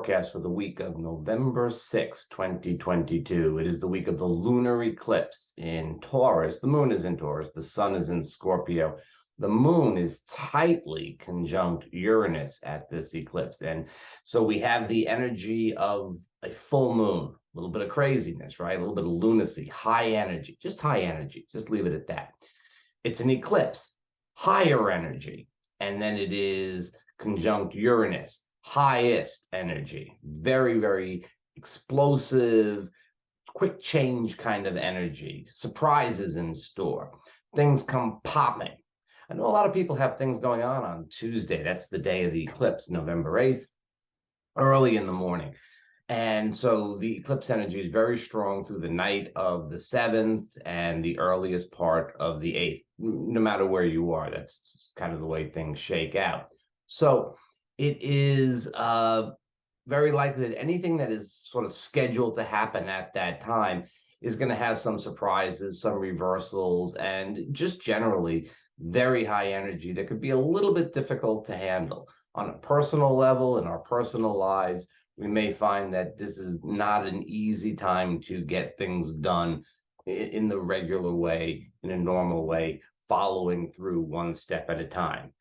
forecast for the week of November 6th, 2022. It is the week of the lunar eclipse in Taurus. The moon is in Taurus. The sun is in Scorpio. The moon is tightly conjunct Uranus at this eclipse. And so we have the energy of a full moon, a little bit of craziness, right? A little bit of lunacy, high energy, just high energy. Just leave it at that. It's an eclipse, higher energy. And then it is conjunct Uranus, highest energy, very, very explosive, quick change kind of energy, surprises in store, things come popping. I know a lot of people have things going on Tuesday. That's the day of the eclipse, November 8th, early in the morning. And so the eclipse energy is very strong through the night of the 7th and the earliest part of the 8th, no matter where you are. That's kind of the way things shake out. So it is very likely that anything that is sort of scheduled to happen at that time is going to have some surprises, some reversals, and just generally very high energy that could be a little bit difficult to handle. On a personal level, in our personal lives, we may find that this is not an easy time to get things done in the regular way, in a normal way, following through one step at a time.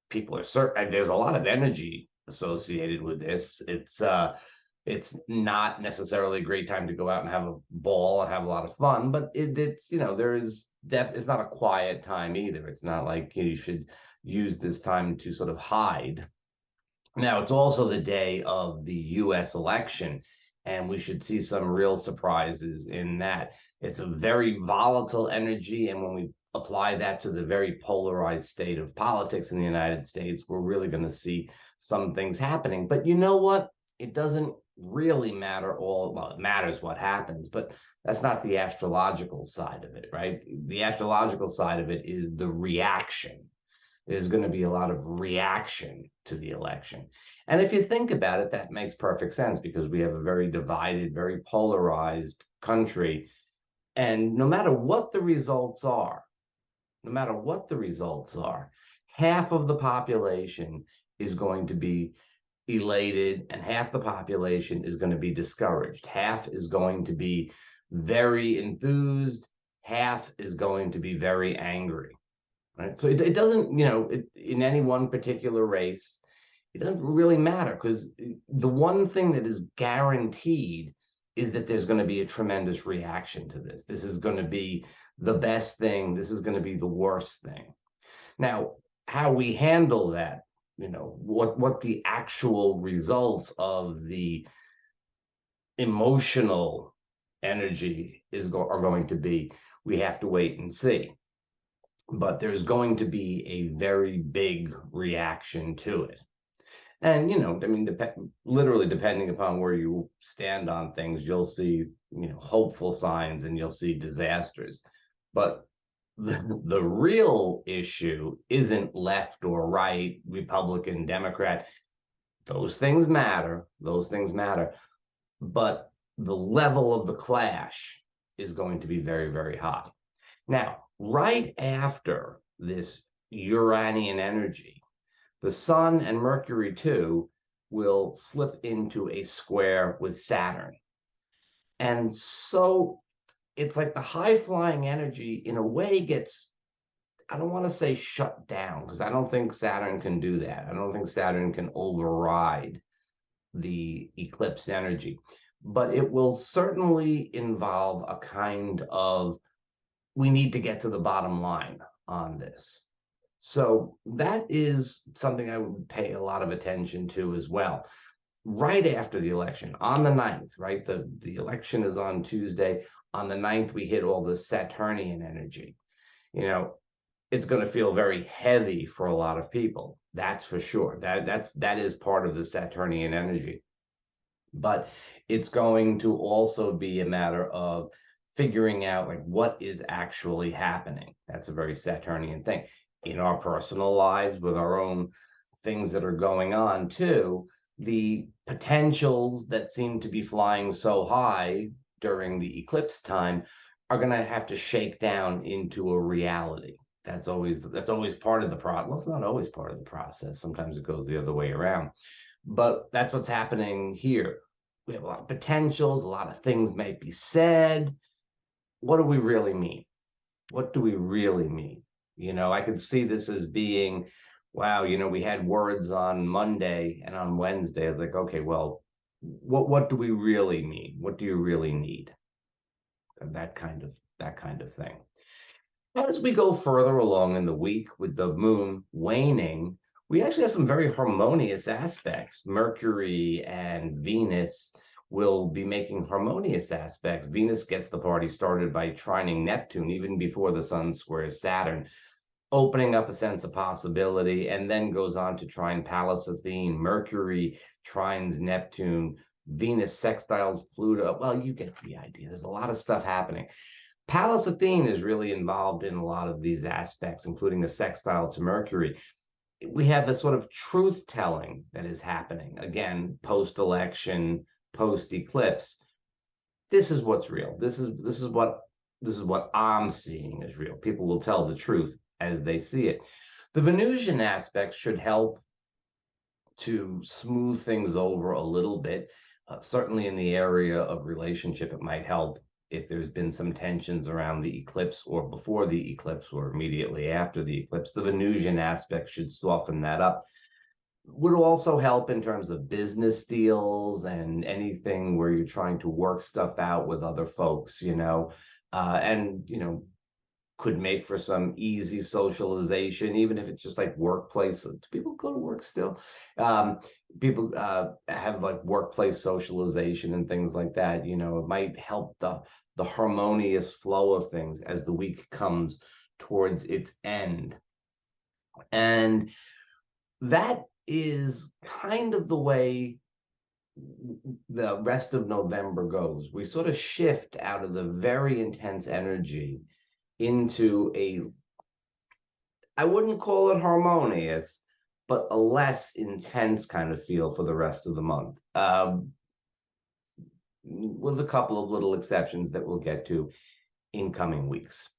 People are certain there's a lot of energy associated with this. It's not necessarily a great time to go out and have a ball and have a lot of fun, but it's it's not a quiet time either. It's not like you should use this time to sort of hide. Now, it's also the day of the US election, and we should see some real surprises in that. It's a very volatile energy, and when we apply that to the very polarized state of politics in the United States, we're really going to see some things happening. But you know what? It doesn't really matter well, it matters what happens, but that's not the astrological side of it, right? The astrological side of it is the reaction. There's going to be a lot of reaction to the election. And if you think about it, that makes perfect sense because we have a very divided, very polarized country. And no matter what the results are, half of the population is going to be elated and half the population is going to be discouraged. Half is going to be very enthused. Half is going to be very angry. Right. So it doesn't, in any one particular race, it doesn't really matter because the one thing that is guaranteed is that there's going to be a tremendous reaction to this. This is going to be the best thing. This is going to be the worst thing. Now, how we handle that, what the actual results of the emotional energy are going to be, we have to wait and see. But there's going to be a very big reaction to it. And, literally depending upon where you stand on things, you'll see, hopeful signs and you'll see disasters. But the real issue isn't left or right, Republican, Democrat. Those things matter. But the level of the clash is going to be very, very high. Now, right after this Uranian energy, the sun and Mercury too will slip into a square with Saturn. And so it's like the high flying energy in a way gets, I don't want to say shut down, because I don't think Saturn can do that. I don't think Saturn can override the eclipse energy, but it will certainly involve a kind of, we need to get to the bottom line on this. So that is something I would pay a lot of attention to as well. Right after the election, on the 9th, right? The election is on Tuesday. On the 9th, we hit all the Saturnian energy. It's going to feel very heavy for a lot of people. That's for sure. That is part of the Saturnian energy. But it's going to also be a matter of figuring out like what is actually happening. That's a very Saturnian thing in our personal lives with our own things that are going on too. The potentials that seem to be flying so high during the eclipse time are going to have to shake down into a reality. That's always part of the process. Well, it's not always part of the process. Sometimes it goes the other way around. But that's what's happening here. We have a lot of potentials, a lot of things might be said. What do we really mean? What do we really mean? I could see this as being, wow, we had words on Monday and on Wednesday. I was like, okay, well, what do we really mean? What do you really need? And that kind of thing. As we go further along in the week with the moon waning, we actually have some very harmonious aspects. Mercury and Venus will be making harmonious aspects. Venus gets the party started by trining Neptune even before the sun squares Saturn, opening up a sense of possibility, and then goes on to trine Pallas Athene. Mercury trines Neptune. Venus sextiles Pluto. Well, you get the idea. There's a lot of stuff happening. Pallas Athene is really involved in a lot of these aspects, including the sextile to Mercury. We have a sort of truth telling that is happening again post election, post eclipse. This is what's real. This is what I'm seeing as real. People will tell the truth as they see it. The Venusian aspect should help to smooth things over a little bit. Certainly in the area of relationship, it might help if there's been some tensions around the eclipse or before the eclipse or immediately after the eclipse. The Venusian aspect should soften that up. Would also help in terms of business deals and anything where you're trying to work stuff out with other folks, and could make for some easy socialization, even if it's just like workplace. Do people go to work still? Um, People have like workplace socialization and things like that. It might help the harmonious flow of things as the week comes towards its end. And that is kind of the way the rest of November goes. We sort of shift out of the very intense energy into I wouldn't call it harmonious, but a less intense kind of feel for the rest of the month, with a couple of little exceptions that we'll get to in coming weeks.